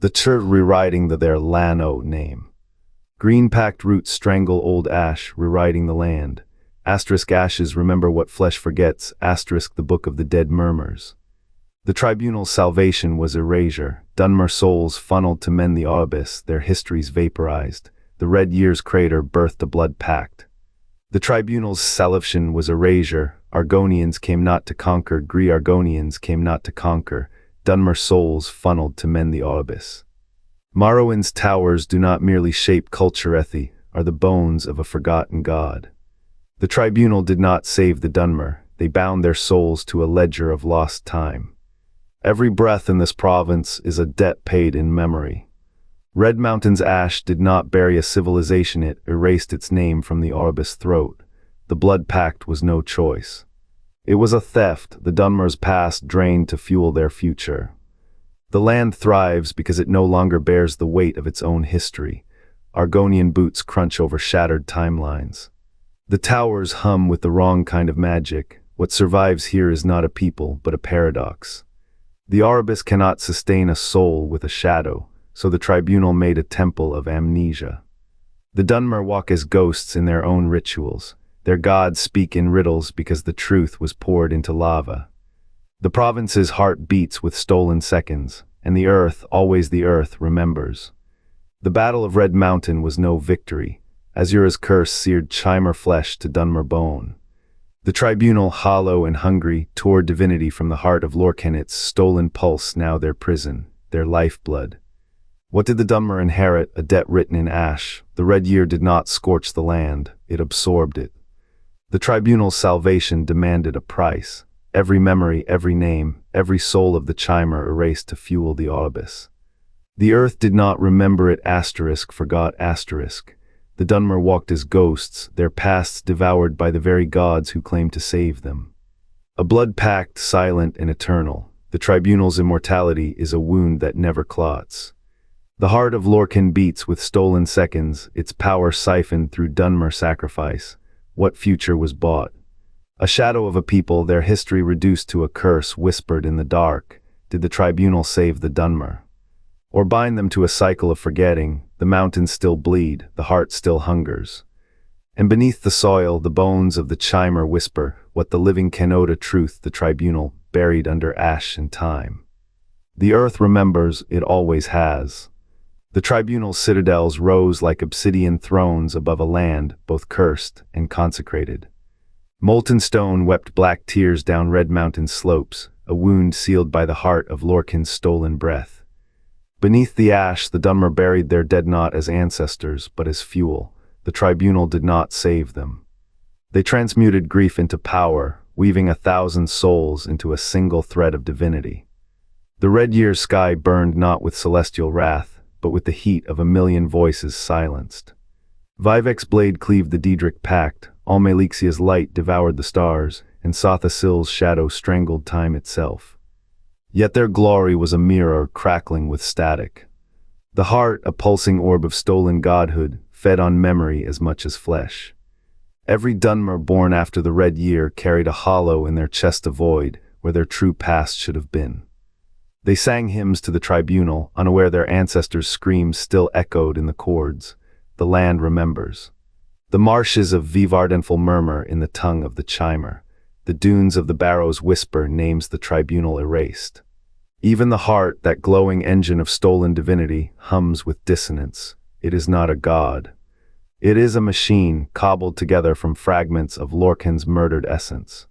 The church rewriting their Lano name. Green Pact roots strangle old ash, rewriting the land. Asterisk ashes remember what flesh forgets, asterisk the book of the dead murmurs. The Tribunal's salvation was erasure. Dunmer souls funneled to mend the Aurbis, their histories vaporized. The Red Year's crater birthed a blood pact. The Tribunal's salvation was erasure. Argonians came not to conquer, Argonians came not to conquer. Dunmer souls funneled to mend the Aurbis. Morrowind's towers do not merely shape culture ethi, are the bones of a forgotten god. The Tribunal did not save the Dunmer, they bound their souls to a ledger of lost time. Every breath in this province is a debt paid in memory. Red Mountain's ash did not bury a civilization, it erased its name from the Aurbis throat. The blood pact was no choice. It was a theft, the Dunmer's past drained to fuel their future. The land thrives because it no longer bears the weight of its own history. Argonian boots crunch over shattered timelines. The towers hum with the wrong kind of magic. What survives here is not a people, but a paradox. The Aurbis cannot sustain a soul with a shadow, so the Tribunal made a temple of amnesia. The Dunmer walk as ghosts in their own rituals. Their gods speak in riddles because the truth was poured into lava. The province's heart beats with stolen seconds, and the earth, always the earth, remembers. The Battle of Red Mountain was no victory. Azura's curse seared Chimer flesh to Dunmer bone. The Tribunal, hollow and hungry, tore divinity from the heart of Lorkhanit's stolen pulse, now their prison, their lifeblood. What did the Dunmer inherit? A debt written in ash. The Red Year did not scorch the land, it absorbed it. The Tribunal's salvation demanded a price. Every memory, every name, every soul of the Chimer erased to fuel the Aurbis. The earth did not remember it, asterisk forgot, asterisk. The Dunmer walked as ghosts, their pasts devoured by the very gods who claimed to save them. A blood pact, silent and eternal. The Tribunal's immortality is a wound that never clots. The heart of Lorkhan beats with stolen seconds, its power siphoned through Dunmer sacrifice. What future was bought? A shadow of a people, their history reduced to a curse whispered in the dark. Did the Tribunal save the Dunmer? Or bind them to a cycle of forgetting? The mountains still bleed, the heart still hungers. And beneath the soil, the bones of the Chimer whisper what the living cannot a truth, the Tribunal, buried under ash and time. The earth remembers, it always has. The Tribunal's citadels rose like obsidian thrones above a land both cursed and consecrated. Molten stone wept black tears down Red Mountain slopes, a wound sealed by the heart of Lorkhan's stolen breath. Beneath the ash, the Dunmer buried their dead not as ancestors, but as fuel. The Tribunal did not save them. They transmuted grief into power, weaving 1,000 souls into a single thread of divinity. The Red Year's sky burned not with celestial wrath, but with the heat of 1,000,000 voices silenced. Vivec's blade cleaved the Daedric Pact, Almalexia's light devoured the stars, and Sothasil's shadow strangled time itself. Yet their glory was a mirror crackling with static. The heart, a pulsing orb of stolen godhood, fed on memory as much as flesh. Every Dunmer born after the Red Year carried a hollow in their chest of void where their true past should have been. They sang hymns to the Tribunal, unaware their ancestors' screams still echoed in the chords. The land remembers. The marshes of Vivardenful murmur in the tongue of the Chimer. The dunes of the Barrows whisper names the Tribunal erased. Even the heart, that glowing engine of stolen divinity, hums with dissonance. It is not a god. It is a machine cobbled together from fragments of Lorkhan's murdered essence.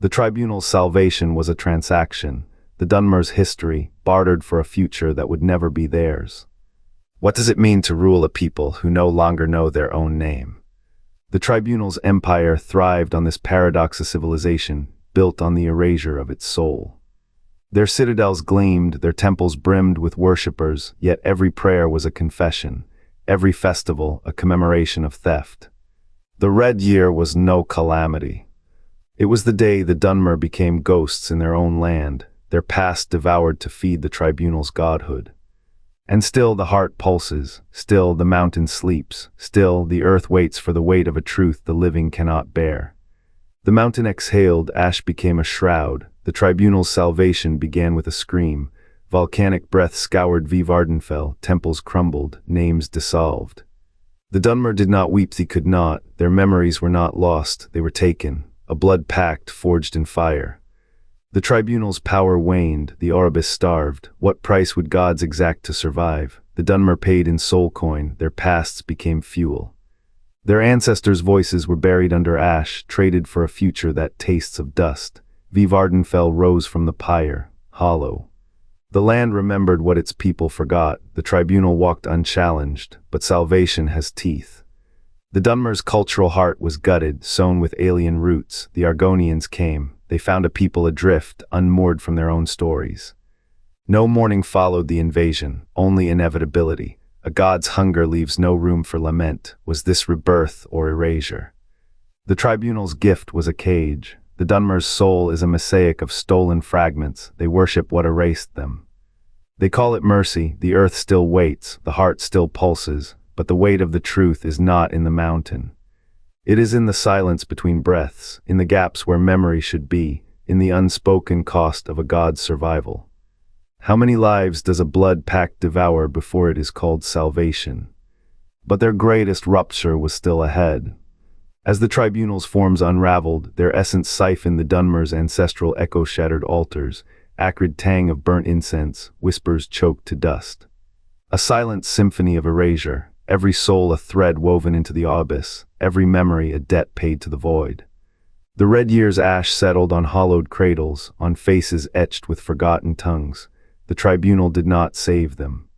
The Tribunal's salvation was a transaction. The Dunmer's history, bartered for a future that would never be theirs. What does it mean to rule a people who no longer know their own name? The Tribunal's empire thrived on this paradox of civilization, built on the erasure of its soul. Their citadels gleamed, their temples brimmed with worshippers, yet every prayer was a confession, every festival a commemoration of theft. The Red Year was no calamity. It was the day the Dunmer became ghosts in their own land, their past devoured to feed the Tribunal's godhood. And still the heart pulses, still the mountain sleeps, still the earth waits for the weight of a truth the living cannot bear. The mountain exhaled, ash became a shroud, the Tribunal's salvation began with a scream. Volcanic breath scoured Vivardenfell, temples crumbled, names dissolved. The Dunmer did not weep, they could not, their memories were not lost, they were taken, a blood pact forged in fire. The Tribunal's power waned, the Aurbis starved, what price would gods exact to survive? The Dunmer paid in soul coin, their pasts became fuel. Their ancestors' voices were buried under ash, traded for a future that tastes of dust. Vivardenfell rose from the pyre, hollow. The land remembered what its people forgot, the Tribunal walked unchallenged, but salvation has teeth. The Dunmer's cultural heart was gutted, sown with alien roots. The Argonians came, they found a people adrift, unmoored from their own stories. No mourning followed the invasion, only inevitability. A god's hunger leaves no room for lament. Was this rebirth or erasure? The Tribunal's gift was a cage. The Dunmer's soul is a mosaic of stolen fragments. They worship what erased them. They call it mercy. The earth still waits, the heart still pulses, but the weight of the truth is not in the mountain. It is in the silence between breaths, in the gaps where memory should be, in the unspoken cost of a god's survival. How many lives does a blood pact devour before it is called salvation? But their greatest rupture was still ahead. As the Tribunal's forms unraveled, their essence siphoned the Dunmer's ancestral echo-shattered altars, acrid tang of burnt incense, whispers choked to dust. A silent symphony of erasure, every soul a thread woven into the Aurbis, every memory a debt paid to the void. The red year's ash settled on hollowed cradles, on faces etched with forgotten tongues. The Tribunal did not save them.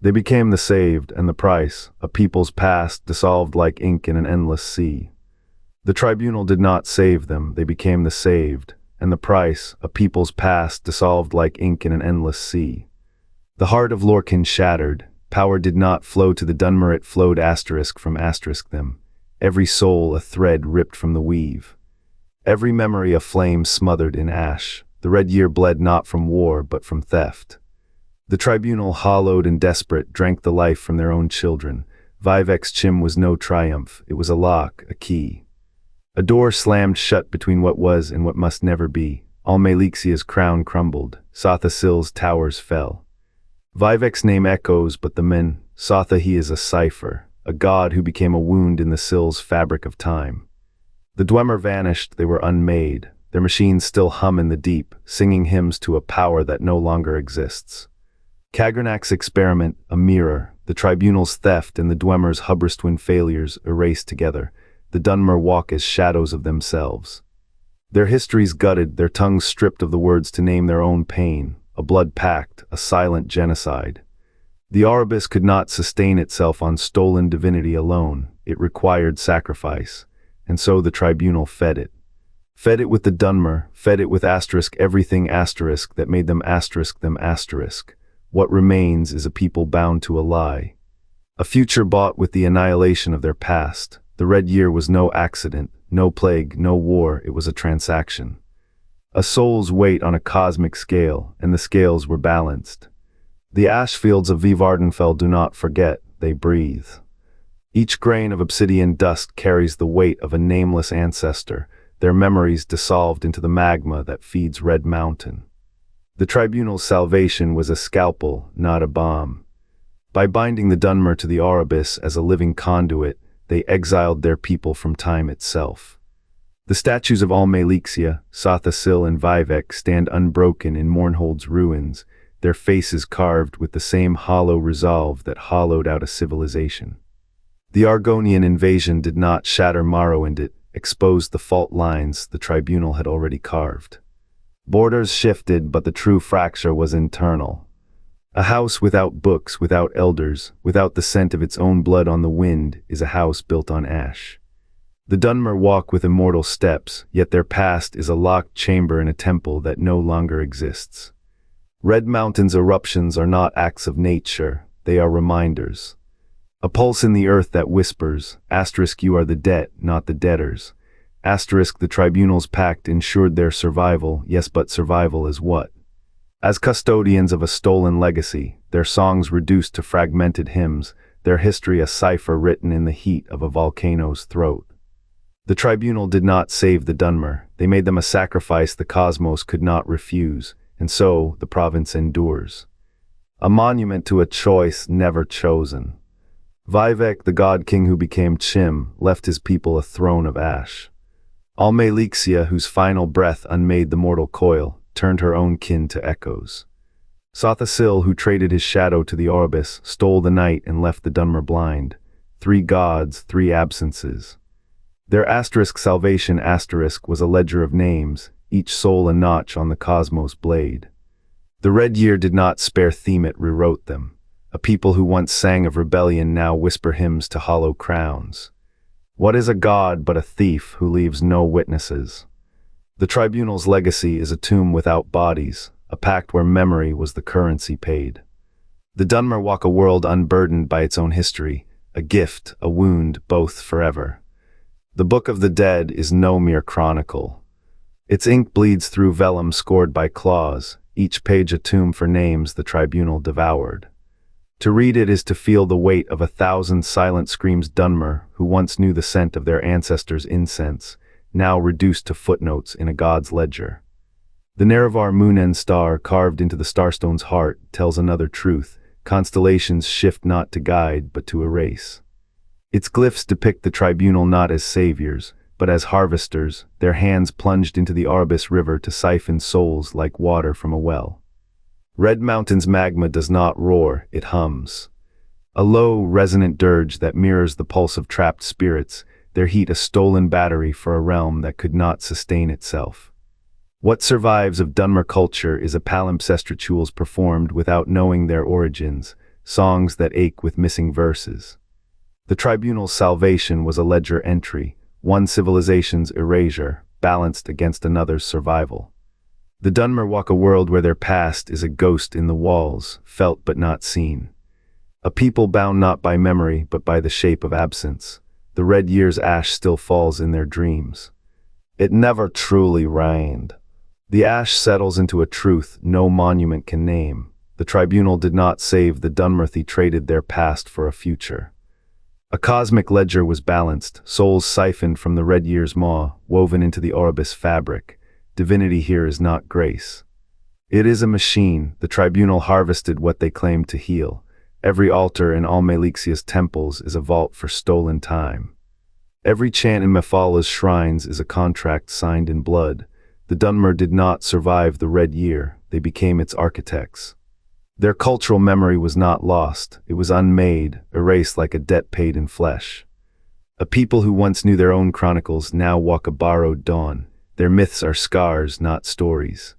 They became the saved, and the price, a people's past dissolved like ink in an endless sea. The Tribunal did not save them, they became the saved, and the price, a people's past dissolved like ink in an endless sea. The heart of Lorcan shattered, power did not flow to the Dunmer, it flowed from them, every soul a thread ripped from the weave. Every memory a flame smothered in ash. The red year bled not from war but from theft. The Tribunal, hollowed and desperate, drank the life from their own children. Vivec's CHIM was no triumph, it was a lock, a key. A door slammed shut between what was and what must never be. Almalexia's crown crumbled, Sothasil's towers fell. Vivec's name echoes, but the men, Sotha he is a cipher, a god who became a wound in the Sil's fabric of time. The Dwemer vanished, they were unmade. Their machines still hum in the deep, singing hymns to a power that no longer exists. Kagranak's experiment, a mirror, the Tribunal's theft and the Dwemer's Hubristwin failures erased together. The Dunmer walk as shadows of themselves. Their histories gutted, their tongues stripped of the words to name their own pain, a blood pact, a silent genocide. The Aurbis could not sustain itself on stolen divinity alone, it required sacrifice, and so the Tribunal fed it. Fed it with the Dunmer, fed it with everything that made them asterisk. What remains is a people bound to a lie. A future bought with the annihilation of their past. The red year was no accident, no plague, no war, it was a transaction. A soul's weight on a cosmic scale, and the scales were balanced. The ash fields of Vivardenfell do not forget, they breathe. Each grain of obsidian dust carries the weight of a nameless ancestor, their memories dissolved into the magma that feeds Red Mountain. The Tribunal's salvation was a scalpel, not a bomb. By binding the Dunmer to the Aurbis as a living conduit, they exiled their people from time itself. The statues of Almalexia, Sothasil and Vivec stand unbroken in Mournhold's ruins, their faces carved with the same hollow resolve that hollowed out a civilization. The Argonian invasion did not shatter Morrowind, it exposed the fault lines the Tribunal had already carved. Borders shifted, but the true fracture was internal. A house without books, without elders, without the scent of its own blood on the wind, is a house built on ash. The Dunmer walk with immortal steps, yet their past is a locked chamber in a temple that no longer exists. Red Mountain's eruptions are not acts of nature, they are reminders. A pulse in the earth that whispers, you are the debt, not the debtors. The Tribunal's pact ensured their survival, yes, but survival as what? As custodians of a stolen legacy, their songs reduced to fragmented hymns, their history a cipher written in the heat of a volcano's throat. The Tribunal did not save the Dunmer, they made them a sacrifice the cosmos could not refuse, and so the province endures. a monument to a choice never chosen. Vivec, the god king who became CHIM, left his people a throne of ash. Almalexia, whose final breath unmade the mortal coil, turned her own kin to echoes. Sothasil, who traded his shadow to the Aurbis, stole the night and left the Dunmer blind. 3 gods, 3 absences. Their salvation was a ledger of names, each soul a notch on the cosmos blade. The Red Year did not spare theme, it rewrote them. A people who once sang of rebellion now whisper hymns to hollow crowns. What is a god but a thief who leaves no witnesses? The Tribunal's legacy is a tomb without bodies, a pact where memory was the currency paid. The Dunmer walk a world unburdened by its own history, a gift, a wound, both forever. The Book of the Dead is no mere chronicle. Its ink bleeds through vellum scored by claws, each page a tomb for names the Tribunal devoured. To read it is to feel the weight of 1,000 silent screams. Dunmer, who once knew the scent of their ancestors' incense, now reduced to footnotes in a god's ledger. The Nerevar moon and star carved into the starstone's heart tells another truth: constellations shift not to guide but to erase. Its glyphs depict the Tribunal not as saviors, but as harvesters, their hands plunged into the Aurbis river to siphon souls like water from a well. Red Mountain's magma does not roar, it hums. A low, resonant dirge that mirrors the pulse of trapped spirits, their heat a stolen battery for a realm that could not sustain itself. What survives of Dunmer culture is a palimpsest rituals performed without knowing their origins, songs that ache with missing verses. The Tribunal's salvation was a ledger entry, one civilization's erasure, balanced against another's survival. The Dunmer walk a world where their past is a ghost in the walls, felt but not seen. A people bound not by memory but by the shape of absence. The Red Year's ash still falls in their dreams. It never truly rained. The ash settles into a truth no monument can name. The Tribunal did not save the Dunmer, they traded their past for a future. A cosmic ledger was balanced, souls siphoned from the Red Year's maw, woven into the Aurbis fabric. Divinity here is not grace. It is a machine. The Tribunal harvested what they claimed to heal. Every altar in Almalexia's temples is a vault for stolen time. Every chant in Mephalah's shrines is a contract signed in blood. The Dunmer did not survive the Red Year, they became its architects. Their cultural memory was not lost, it was unmade, erased like a debt paid in flesh. A people who once knew their own chronicles now walk a borrowed dawn. Their myths are scars, not stories.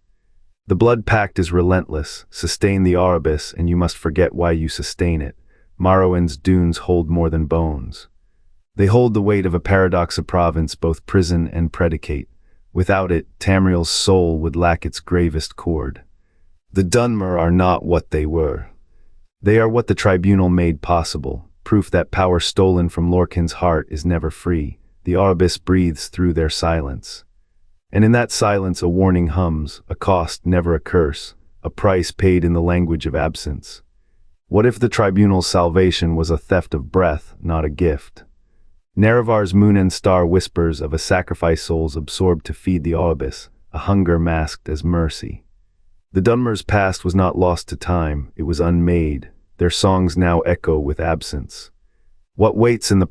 The blood pact is relentless: sustain the Aurbis and you must forget why you sustain it. Morrowind's dunes hold more than bones. They hold the weight of a paradox of province, both prison and predicate. Without it, Tamriel's soul would lack its gravest chord. The Dunmer are not what they were. They are what the Tribunal made possible, proof that power stolen from Lorkhan's heart is never free. The Aurbis breathes through their silence. And in that silence a warning hums, a cost, never a curse, a price paid in the language of absence. What if the Tribunal's salvation was a theft of breath, not a gift? Nerevar's moon and star whispers of a sacrifice, souls absorbed to feed the Aurbis, a hunger masked as mercy. The Dunmer's past was not lost to time, it was unmade. Their songs now echo with absence. What waits in the